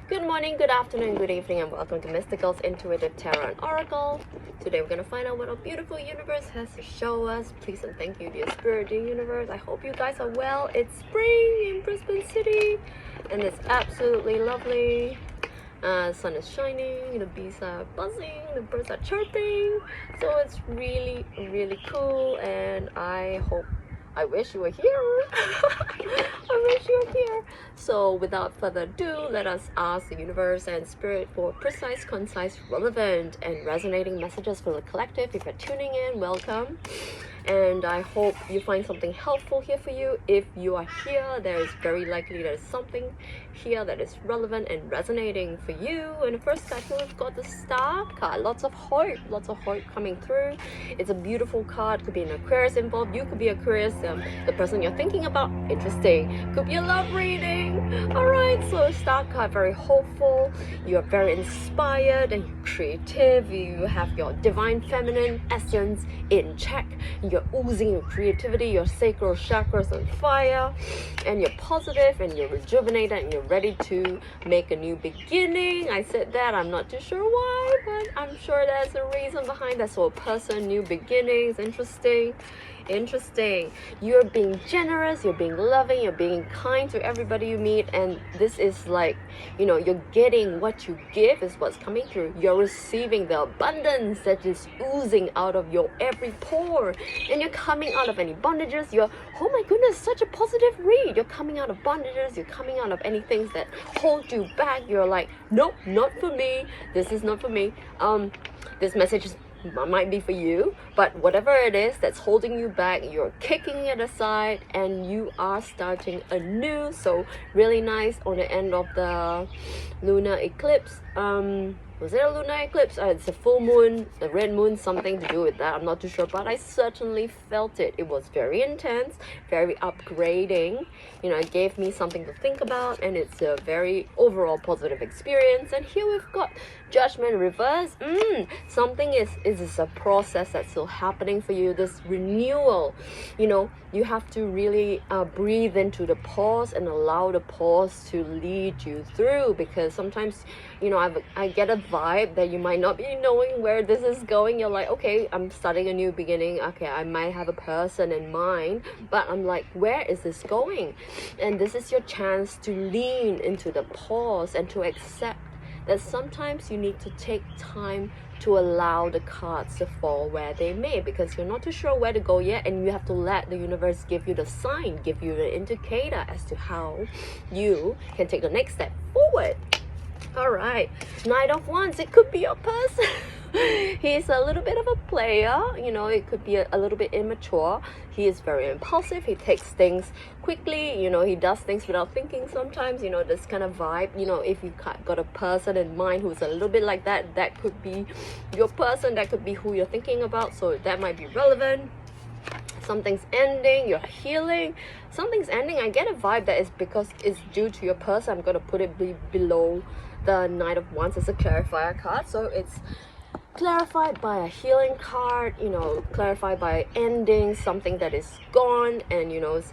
Good morning, good afternoon, good evening, and welcome to Mystical's Intuitive Tarot and Oracle. Today we're going to find out what our beautiful universe has to show us. Please and thank you, dear Spirit, dear universe. I hope you guys are well. It's spring in Brisbane City, and it's absolutely lovely. Sun is shining, the bees are buzzing, the birds are chirping. So it's really, really cool, and I wish you were here. I wish you were here. So without further ado, let us ask the universe and spirit for precise, concise, relevant, and resonating messages for the collective. If you're tuning in, welcome. And I hope you find something helpful here for you. If you are here, there is very likely there's something here that is relevant and resonating for you. And the first card here, we've got the Star card. Lots of hope coming through. It's a beautiful card. Could be an Aquarius involved. You could be Aquarius, the person you're thinking about. Interesting. Could be a love reading. All right, so Star card, very hopeful. You're very inspired and you're creative. You have your divine feminine essence in check. You're oozing your creativity, your sacral chakras on fire, and you're positive and you're rejuvenated and you're ready to make a new beginning. I said that, I'm not too sure why, but I'm sure there's a reason behind that. So a person, new beginnings, interesting. You're being generous, you're being loving, you're being kind to everybody you meet, and this is like, you're getting what you give is what's coming through. You're receiving the abundance that is oozing out of your every pore, and you're coming out of any bondages. Oh my goodness, such a positive read. You're coming out of bondages, you're coming out of any things that hold you back. You're like, nope, not for me. This is not for me. This message might be for you, but whatever it is that's holding you back, you're kicking it aside and you are starting anew. So really nice on the end of the lunar eclipse. Was it a lunar eclipse? It's a full moon, the red moon, something to do with that. I'm not too sure, but I certainly felt it. It was very intense, very upgrading. It gave me something to think about, and it's a very overall positive experience. And here we've got Judgment reverse. Something is a process that's still happening for you. This renewal, you have to really breathe into the pause and allow the pause to lead you through, because sometimes I get a vibe that you might not be knowing where this is going. You're like, okay, I'm starting a new beginning. Okay, I might have a person in mind, but I'm like, where is this going? And this is your chance to lean into the pause and to accept that sometimes you need to take time to allow the cards to fall where they may, because you're not too sure where to go yet, and you have to let the universe give you the sign, give you the indicator as to how you can take the next step forward. All right, Knight of Wands, it could be your person. He's a little bit of a player, it could be a little bit immature. He is very impulsive. He takes things quickly, he does things without thinking sometimes, this kind of vibe. If you got a person in mind who's a little bit like that, that could be your person, that could be who you're thinking about, so that might be relevant. Something's ending, you're healing, something's ending. I get a vibe that is because it's due to your person. I'm going to put it below the Knight of Wands as a clarifier card. So it's clarified by a healing card, clarified by ending something that is gone, and it's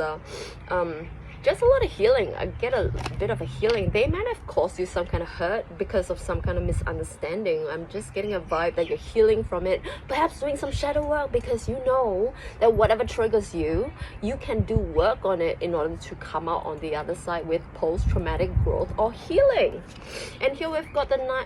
just a lot of healing. I get a bit of a healing. They might have caused you some kind of hurt because of some kind of misunderstanding. I'm just getting a vibe that you're healing from it, perhaps doing some shadow work, because you know that whatever triggers you, you can do work on it in order to come out on the other side with post-traumatic growth or healing. And here we've got the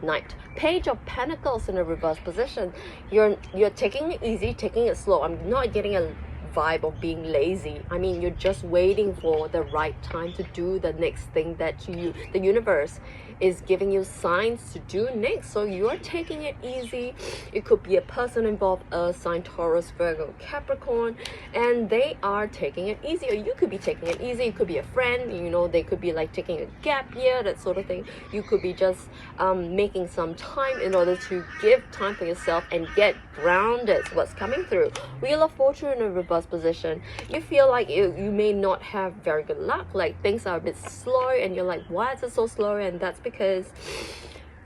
Knight, Page of Pentacles in a reverse position. You're taking it easy, taking it slow. I'm not getting a vibe of being lazy. I mean, you're just waiting for the right time to do the next thing that the universe is giving you signs to do next. So you're taking it easy. It could be a person involved, a sign, Taurus, Virgo, Capricorn, and they are taking it easy. Or you could be taking it easy. It could be a friend, they could be like taking a gap year, that sort of thing. You could be just making some time in order to give time for yourself and get grounded. What's coming through? Wheel of Fortune in a reverse position. You feel like you may not have very good luck, like things are a bit slow, and you're like, why is it so slow? And that's because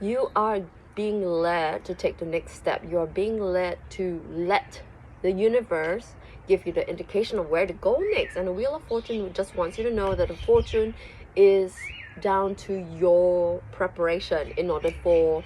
you are being led to take the next step. You're being led to let the universe give you the indication of where to go next. And the Wheel of Fortune just wants you to know that the fortune is down to your preparation. In order for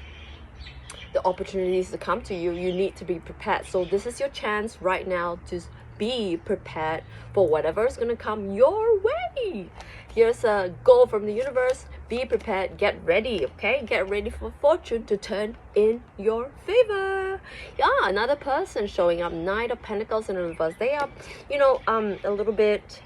the opportunities to come to you, you need to be prepared. So this is your chance right now to be prepared for whatever is going to come your way. Here's a goal from the universe. Be prepared, get ready, okay? Get ready for fortune to turn in your favor. Yeah, another person showing up, Knight of Pentacles in reverse. They are, a little bit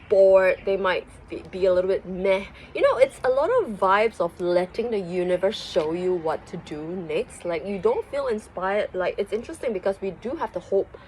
bored. They might be a little bit meh. It's a lot of vibes of letting the universe show you what to do next. Like, you don't feel inspired. Like, it's interesting because we do have the hope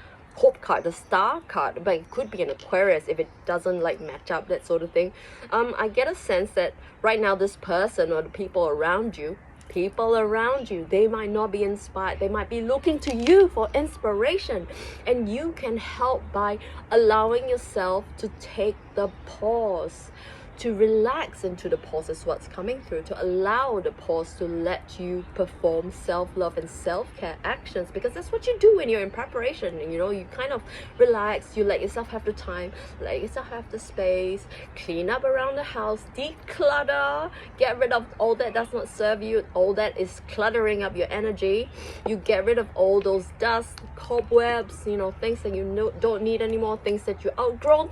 card, the star card, but it could be an Aquarius if it doesn't like match up, that sort of thing. I get a sense that right now this person or the people around you, they might not be inspired. They might be looking to you for inspiration, and you can help by allowing yourself to take the pause, to relax into the pause is what's coming through, to allow the pause to let you perform self-love and self-care actions, because that's what you do when you're in preparation. You kind of relax, you let yourself have the time, let yourself have the space, clean up around the house, declutter, get rid of all that does not serve you, all that is cluttering up your energy. You get rid of all those dust, cobwebs, things that you don't need anymore, things that you outgrown,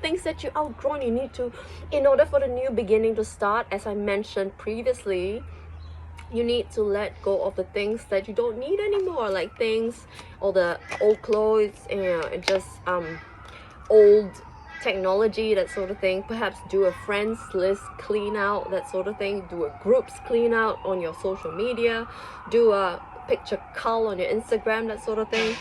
you need to, in order for the new beginning to start, as I mentioned previously, you need to let go of the things that you don't need anymore, like all the old clothes, and just old technology, that sort of thing. Perhaps do a friends list clean out, that sort of thing. Do a groups clean out on your social media, do a picture cull on your Instagram, that sort of thing.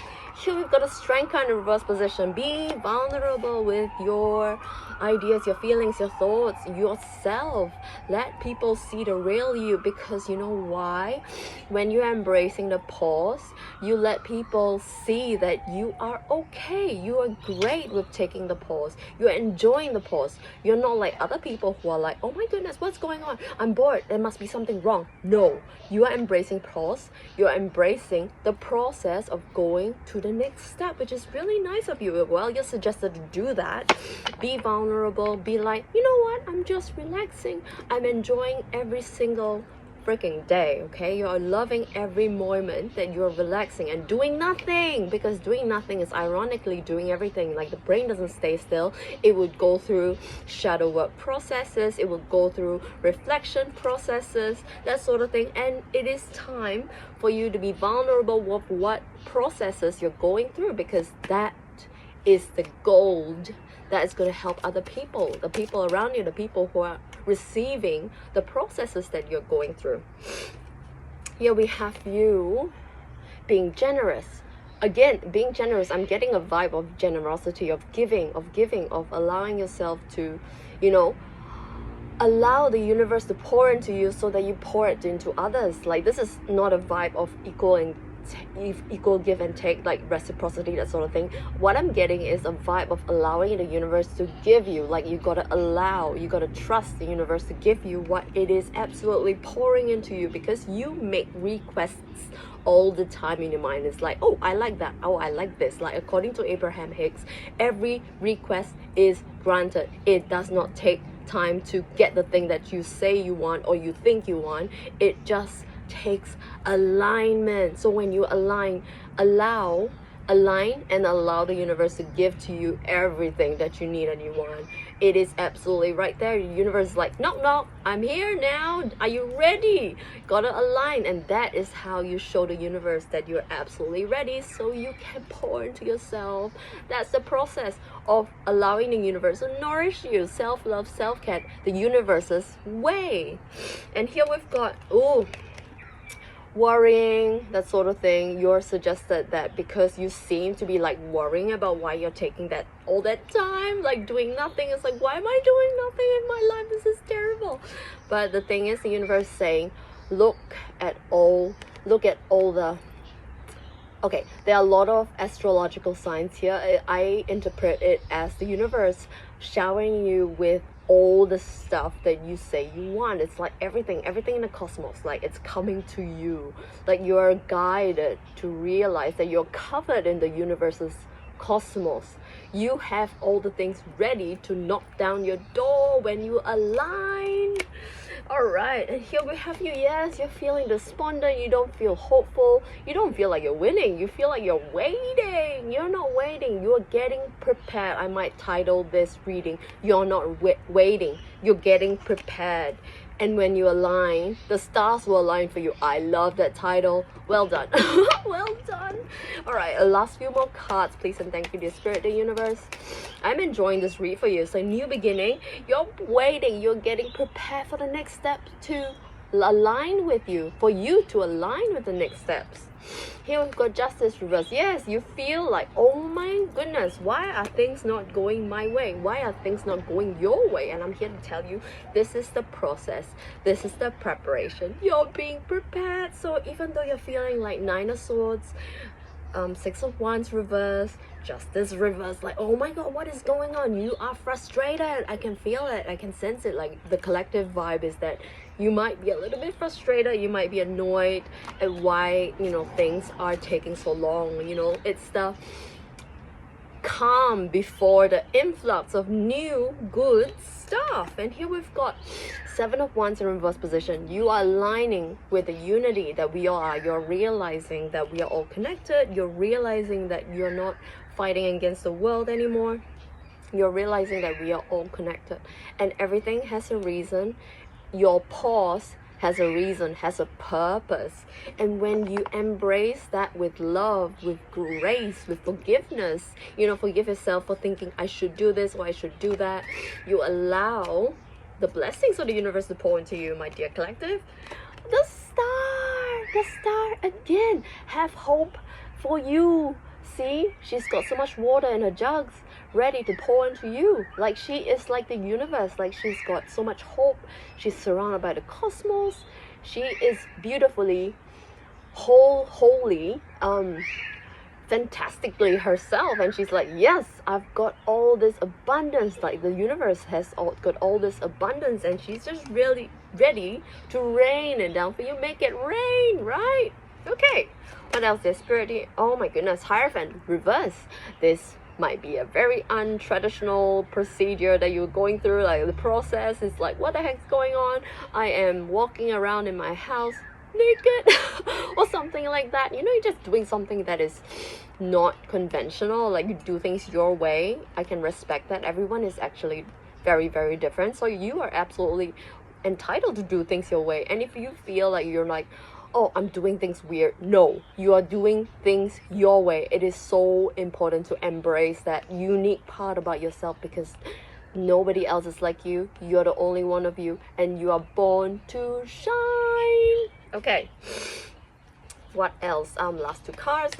Here we've got a Strength card in reverse position. Be vulnerable with your ideas, your feelings, your thoughts, yourself. Let people see the real you, because you know why? When you're embracing the pause, you let people see that you are okay. You are great with taking the pause. You're enjoying the pause. You're not like other people who are like, oh my goodness, what's going on? I'm bored. There must be something wrong. No, you are embracing pause. You're embracing the process of going to the next step, which is really nice of you. Well, you're suggested to do that. Be vulnerable. Be like, you know what? I'm just relaxing. I'm enjoying every single freaking day, okay? You're loving every moment that you're relaxing and doing nothing, because doing nothing is ironically doing everything. Like, the brain doesn't stay still. It would go through shadow work processes, it would go through reflection processes, that sort of thing. And it is time for you to be vulnerable with what processes you're going through, because that is the gold that is going to help other people, the people around you, the people who are receiving the processes that you're going through. Here we have you being generous. Again, being generous, I'm getting a vibe of generosity, of giving, of allowing yourself to, allow the universe to pour into you so that you pour it into others. Like, this is not a vibe of equal give and take, like reciprocity, that sort of thing. What I'm getting is a vibe of allowing the universe to give you. Like, you gotta trust the universe to give you what it is absolutely pouring into you, because you make requests all the time in your mind. It's like, oh, I like that, oh, I like this. Like, according to Abraham Hicks, every request is granted. It does not take time to get the thing that you say you want or you think you want. It just takes alignment. So when you align and allow the universe to give to you everything that you need and you want, it is absolutely right there. The universe is like, knock knock, I'm here now, are you ready? Gotta align. And that is how you show the universe that you're absolutely ready, so you can pour into yourself. That's the process of allowing the universe to nourish you. Self-love, self-care, the universe's way. And here we've got worrying, that sort of thing. You're suggested that because you seem to be like worrying about why you're taking all that time, like doing nothing. It's like, why am I doing nothing in my life? This is terrible. But the thing is, the universe saying, look at all the okay, there are a lot of astrological signs here. I interpret it as the universe showering you with all the stuff that you say you want. It's like everything in the cosmos, like it's coming to you. Like, you're guided to realize that you're covered in the universe's cosmos. You have all the things ready to knock down your door when you align. Alright, and here we have you. Yes, you're feeling despondent. You don't feel hopeful. You don't feel like you're winning. You feel like you're waiting. You're not waiting. You're getting prepared. I might title this reading, You're Not Waiting. You're getting prepared. And when you align, the stars will align for you. I love that title. Well done. Well done. Alright, last few more cards, please, and thank you, dear Spirit, the universe. I'm enjoying this read for you. It's a new beginning. You're waiting. You're getting prepared for the next step to align with you. For you to align with the next steps. Here we've got Justice reverse. Yes, you feel like, oh my goodness, why are things not going my way? Why are things not going your way? And I'm here to tell you, this is the process. This is the preparation. You're being prepared. So even though you're feeling like 9 of Swords, 6 of Wands reverse, Justice reverse, like, oh my god, what is going on? You are frustrated. I can feel it. I can sense it. Like, the collective vibe is that you might be a little bit frustrated. You might be annoyed at why, things are taking so long. It's the calm before the influx of new good stuff. And here we've got 7 of Wands in reverse position. You are aligning with the unity that we all are. You're realizing that we are all connected. You're realizing that you're not fighting against the world anymore. You're realizing that we are all connected and everything has a reason. Your pause has a reason, has a purpose. And when you embrace that with love, with grace, with forgiveness, forgive yourself for thinking I should do this or I should do that, you allow the blessings of the universe to pour into you, my dear collective. The star again, have hope for you. See, she's got so much water in her jugs ready to pour into you. Like, she is like the universe. Like, she's got so much hope. She's surrounded by the cosmos. She is beautifully holy, fantastically herself, and she's like, yes, I've got all this abundance. Like, the universe has got all this abundance, and she's just really ready to rain it down for you. Make it rain, right? Okay, what else is Spirit? Oh my goodness, Hierophant reverse. This might be a very untraditional procedure that you're going through. Like, the process is like, what the heck's going on? I am walking around in my house naked or something like that. You're just doing something that is not conventional. Like, you do things your way. I can respect that. Everyone is actually very, very different. So you are absolutely entitled to do things your way. And if you feel like you're like, oh, I'm doing things weird, no, you are doing things your way. It is so important to embrace that unique part about yourself, because nobody else is like you. You're the only one of you, and you are born to shine. Okay, what else? Last two cards.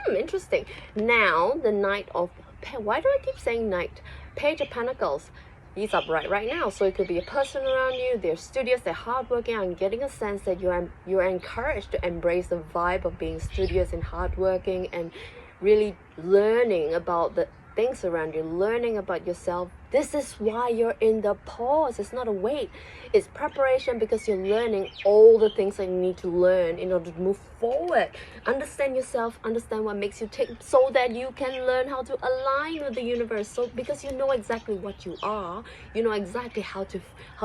Interesting. Now the Knight of, why do I keep saying Knight? Page of Pentacles. He's upright right now, so it could be a person around you. They're studious, they're hardworking. I'm getting a sense that you're encouraged to embrace the vibe of being studious and hardworking, and really learning about the things around you, learning about yourself. This is why you're in the pause. It's not a wait, it's preparation, because you're learning all the things that you need to learn in order to move forward. Understand yourself, understand what makes you tick, so that you can learn how to align with the universe. So because you know exactly what you are, you know exactly how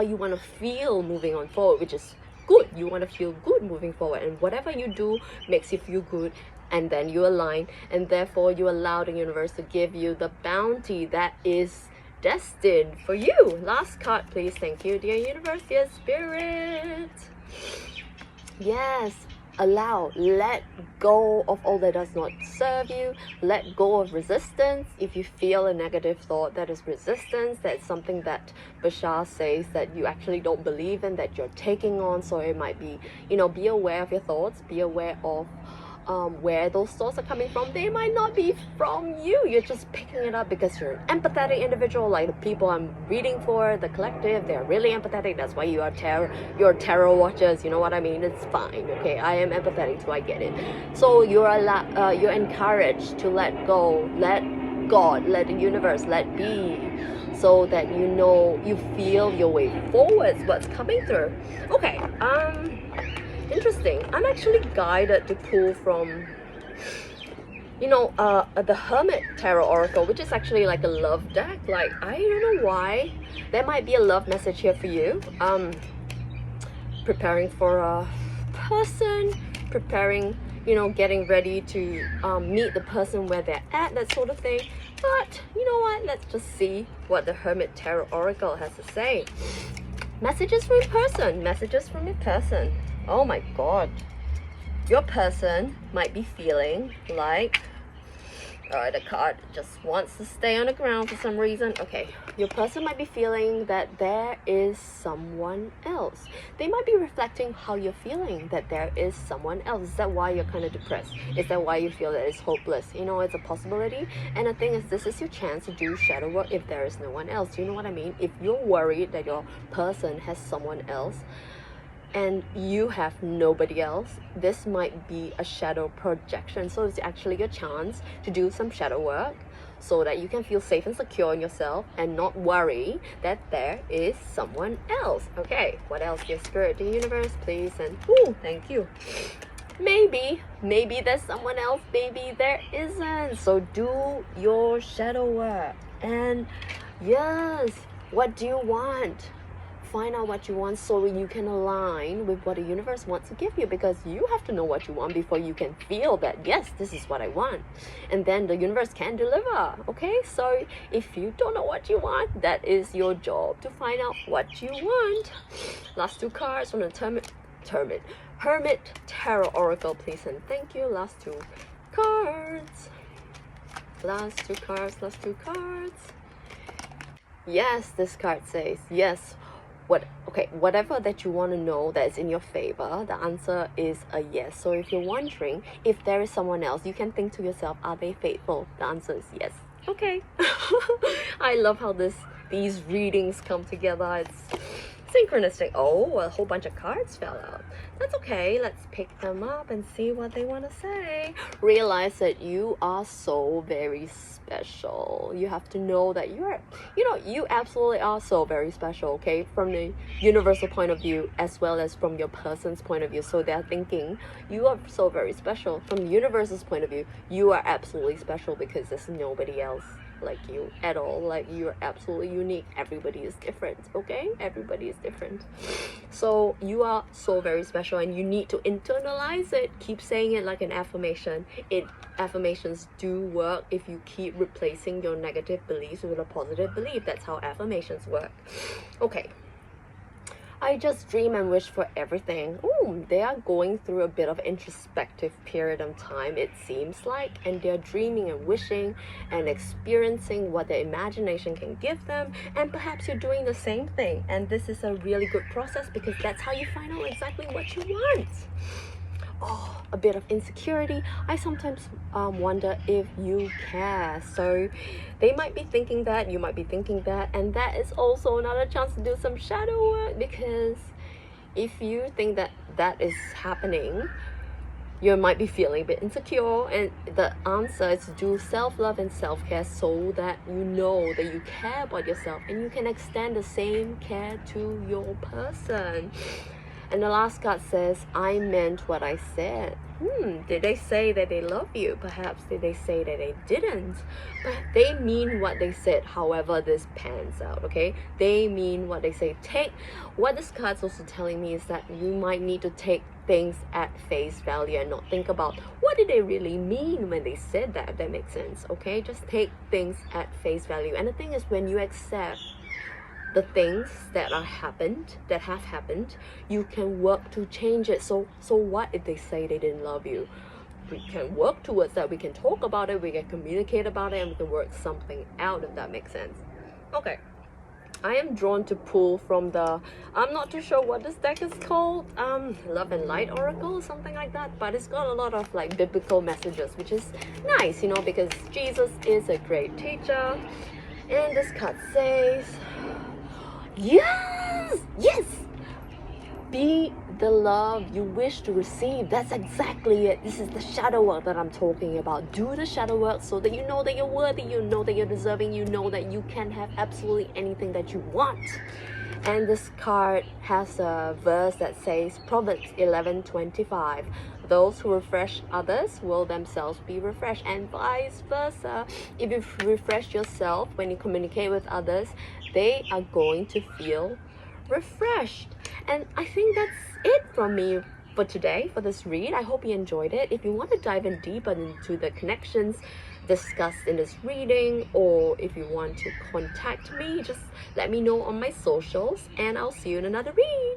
you want to feel moving on forward, which is good. You want to feel good moving forward, and whatever you do makes you feel good. And then you align, and therefore you allow the universe to give you the bounty that is destined for you. Last card, please. Thank you, dear universe, dear spirit. Yes, allow, let go of all that does not serve you. Let go of resistance. If you feel a negative thought that is resistance, that's something that Bashar says that you actually don't believe in, that you're taking on. So it might be, be aware of your thoughts, be aware of where those thoughts are coming from. They might not be from you. You're just picking it up because you're an empathetic individual. Like the people I'm reading for, the collective, they're really empathetic. That's why you are tarot watchers. You know what I mean? It's fine. Okay, I am empathetic, so I get it. So you're encouraged to let go, let God, let the universe, let be, so that you feel your way forwards, what's coming through. Okay, interesting. I'm actually guided to pull from you know, the Hermit Tarot Oracle, which is actually like a love deck. Like, I don't know why. There might be a love message here for you. Preparing for a person, preparing, you know, getting ready to meet the person where they're at, that sort of thing. But you know what? Let's just see what the Hermit Tarot Oracle has to say. Messages from your person. Messages from your person. Oh my God. Your person might be feeling like the card just wants to stay on the ground for some reason. Okay, your person might be feeling that there is someone else. They might be reflecting how you're feeling, that there is someone else. Is that why you're kind of depressed? Is that why you feel that it's hopeless? You know, it's a possibility. And the thing is, this is your chance to do shadow work if there is no one else. You know what I mean? If you're worried that your person has someone else, and you have nobody else, this might be a shadow projection. So it's actually a chance to do some shadow work so that you can feel safe and secure in yourself and not worry that there is someone else. Okay, what else, dear Spirit, the universe, please? And thank you. Maybe there's someone else, maybe there isn't. So do your shadow work. And yes, what do you want? Find out what you want so you can align with what the universe wants to give you, because you have to know what you want before you can feel that, yes, this is what I want. And then the universe can deliver. Okay, so if you don't know what you want, that is your job to find out what you want. Last two cards from the Hermit Tarot Oracle, please, and thank you. Last two cards. Last two cards. Yes, this card says yes. Whatever that you want to know that is in your favor, the answer is a yes. So if you're wondering if there is someone else, you can think to yourself, are they faithful? The answer is yes. Okay. I love how these readings come together. It's synchronistic. Oh, a whole bunch of cards fell out. That's okay. Let's pick them up and see what they want to say. Realize that you are so very special. You have to know that you absolutely are so very special, okay? From the universal point of view as well as from your person's point of view. So they're thinking you are so very special. From the universe's point of view, you are absolutely special because there's nobody else like you at all. Like, you're absolutely unique. Everybody is different, okay? Everybody is different. So you are so very special, and you need to internalize it. Keep saying it like an affirmation. Affirmations do work if you keep replacing your negative beliefs with a positive belief. That's how affirmations work. Okay, I just dream and wish for everything. They are going through a bit of introspective period of time, it seems like, and they're dreaming and wishing and experiencing what their imagination can give them, and perhaps you're doing the same thing. And this is a really good process because that's how you find out exactly what you want. A bit of insecurity. I sometimes wonder if you care. So they might be thinking that, you might be thinking that, and that is also another chance to do some shadow work, because if you think that that is happening, you might be feeling a bit insecure, and the answer is to do self-love and self-care so that you know that you care about yourself and you can extend the same care to your person. And the last card says, I meant what I said. Did they say that they love you? Perhaps did they say that they didn't? But they mean what they said, however this pans out, okay? They mean what they say. What this card's also telling me is that you might need to take things at face value and not think about what did they really mean when they said that, if that makes sense, okay? Just take things at face value. And the thing is, when you accept the things that have happened, you can work to change it. So what if they say they didn't love you? We can work towards that. We can talk about it, we can communicate about it, and we can work something out, if that makes sense. Okay, I am drawn to pull from I'm not too sure what this deck is called, Love and Light Oracle, something like that, but it's got a lot of like biblical messages, which is nice, you know, because Jesus is a great teacher. And this card says, yes, be the love you wish to receive. That's exactly it. This is the shadow work that I'm talking about. Do the shadow work so that you know that you're worthy, you know that you're deserving, you know that you can have absolutely anything that you want. And this card has a verse that says, Proverbs 11:25, those who refresh others will themselves be refreshed, and vice versa. If you refresh yourself when you communicate with others, they are going to feel refreshed. And I think that's it from me for today, for this read. I hope you enjoyed it. If you want to dive in deeper into the connections discussed in this reading, or if you want to contact me, just let me know on my socials, and I'll see you in another read.